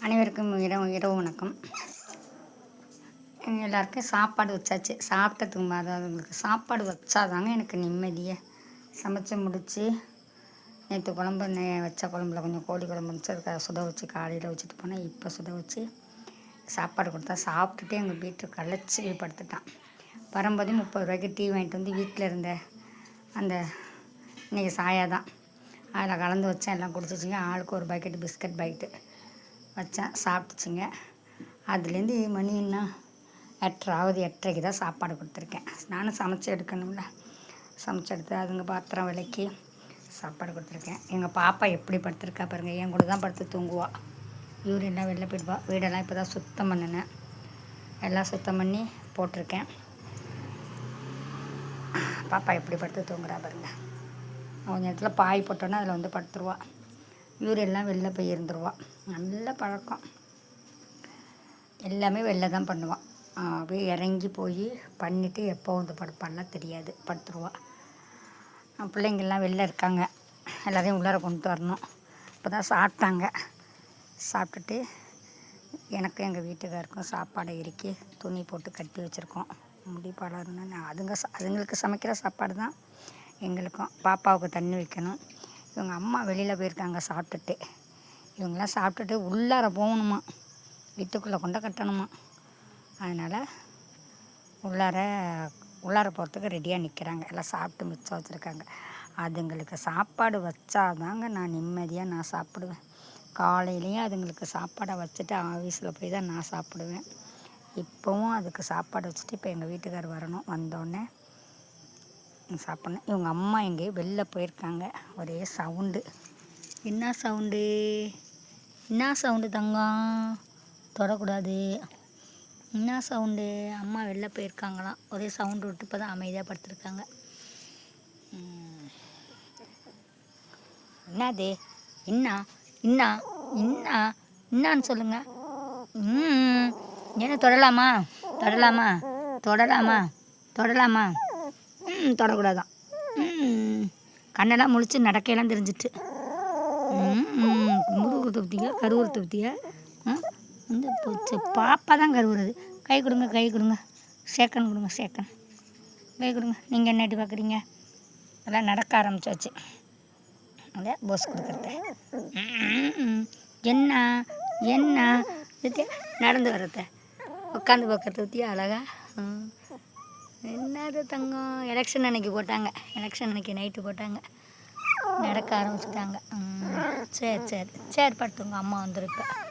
அனைவருக்கும் இரவு வணக்கம். எல்லாருக்கும் சாப்பாடு வச்சாச்சு. சாப்பிட்டதுக்கு அதுங்களுக்கு சாப்பாடு வச்சாதாங்க எனக்கு நிம்மதியே. சமைச்சு முடித்து நேற்று குழம்பு வச்ச குழம்புல கொஞ்சம் கோழி குழம்பு இருந்துச்சு. அதுக்காக சுட வச்சு காலையில் வச்சுட்டு போனேன். இப்போ சுட வச்சு சாப்பாடு கொடுத்தா சாப்பிட்டுட்டு எங்கள் வீட்டுக்கு களைச்சி படுத்துட்டான். வரும்போது 30 ரூபாய்க்கு டீ வாங்கிட்டு வந்து வீட்டில் இருந்த அந்த இன்றைக்கி சாயா தான் அதில் கலந்து வச்சேன். எல்லாம் குடிச்சிச்சிங்க. ஆளுக்கு ஒரு பாக்கெட்டு பிஸ்கட் பாக்கெட்டு வச்சேன், சாப்பிட்டுச்சிங்க. அதுலேருந்து மணி என்ன 8:30 8:30க்கு தான் சாப்பாடு கொடுத்துருக்கேன். நானும் சமைச்சு எடுக்கணும்ல, சமைச்சு எடுத்து அதுங்க பாத்திரம் விளக்கி சாப்பாடு கொடுத்துருக்கேன். எங்கள் பாப்பா எப்படி படுத்துருக்கா பாருங்கள். என் கூட தான் படுத்து தூங்குவாள். யூரியெல்லாம் வெளில போயிடுவா. வீடெல்லாம் இப்போ தான் சுத்தம் பண்ணினேன். எல்லாம் சுத்தம் பண்ணி போட்டிருக்கேன். பாப்பா எப்படி படுத்து தூங்குறா பாருங்கள். கொஞ்சம் நேரத்தில் பாய் போட்டோன்னா அதில் வந்து படுத்துருவா. யூரியெல்லாம் வெளில போய் இருந்துருவா. நல்ல பழக்கம். எல்லாமே வெளில தான் பண்ணுவாள். அப்படியே இறங்கி போய் பண்ணிவிட்டு எப்போ வந்து படுப்பான்லாம் தெரியாது, படுத்துருவா. பிள்ளைங்கள்லாம் வெளில இருக்காங்க. எல்லோரையும் உள்ளார கொண்டு வரணும். இப்போ தான் சாப்பிட்டாங்க. சாப்பிட்டுட்டு எனக்கும் எங்கள் வீட்டுக்காருக்கும் சாப்பாடை இறுக்கி துணி போட்டு கட்டி வச்சுருக்கோம். முடி பலர்னு அதுங்களுக்கு சமைக்கிற சாப்பாடு தான் எங்களுக்கும். பாப்பாவுக்கு தண்ணி வைக்கணும். இவங்க அம்மா வெளியில் போயிருக்காங்க சாப்பிட்டுட்டு. இவங்களாம் சாப்பிட்டுட்டு உள்ளார போகணுமா, வீட்டுக்குள்ளே கொண்டு கட்டணுமா. அதனால் உள்ளார போகிறதுக்கு ரெடியாக நிற்கிறாங்க. எல்லாம் சாப்பிட்டு மிச்சம் வச்சுருக்காங்க. அதுங்களுக்கு சாப்பாடு வச்சாதாங்க நான் நிம்மதியாக நான் சாப்பிடுவேன். காலையிலையும் அதுங்களுக்கு சாப்பாடை வச்சுட்டு ஆஃபீஸில் போய் தான் நான் சாப்பிடுவேன். இப்போவும் அதுக்கு சாப்பாடு வச்சுட்டு இப்போ எங்கள் வீட்டுக்கார் வரணும். வந்தோடனே சாப்பிட்ணும். இவங்க அம்மா எங்கேயும் வெளில போயிருக்காங்க. ஒரே சவுண்டு. என்ன சவுண்டு? என்ன சவுண்டு தங்கம்? தொடக்கூடாது. என்ன சவுண்டு? அம்மா வெளில போயிருக்காங்களாம். ஒரே சவுண்டு விட்டு இப்போ தான் அமைதியாக படுத்துருக்காங்க. என்னது? என்னான்னு சொல்லுங்கள். என்ன தொடலாமா? தொடக்கூடாதான். கண்ணெல்லாம் முழிச்சு நடக்கையெல்லாம் தெரிஞ்சிட்டு முதுகு தூத்தியா கருவுறு தூத்தியா வந்து போச்சு. பாப்பா தான் கருவுறது. கை கொடுங்க. சேக்கன் கொடுங்க. கை கொடுங்க. நீங்கள் என்ன பார்க்குறீங்க? எல்லாம் நடக்க ஆரம்பிச்சாச்சு. அதே போஸ் கொடுக்குறது. என்ன இதுக்கு நடந்து வர்றத உட்காந்து பார்க்கறத பற்றியா அழகா? என்னது தங்கம்? எலெக்ஷன் அன்னைக்கு போட்டாங்க. எலெக்ஷன் அன்னைக்கு நைட்டு போட்டாங்க. நடக்க ஆரம்பிச்சுட்டாங்க. சரி படுத்துங்க. அம்மா வந்துருப்பேன்.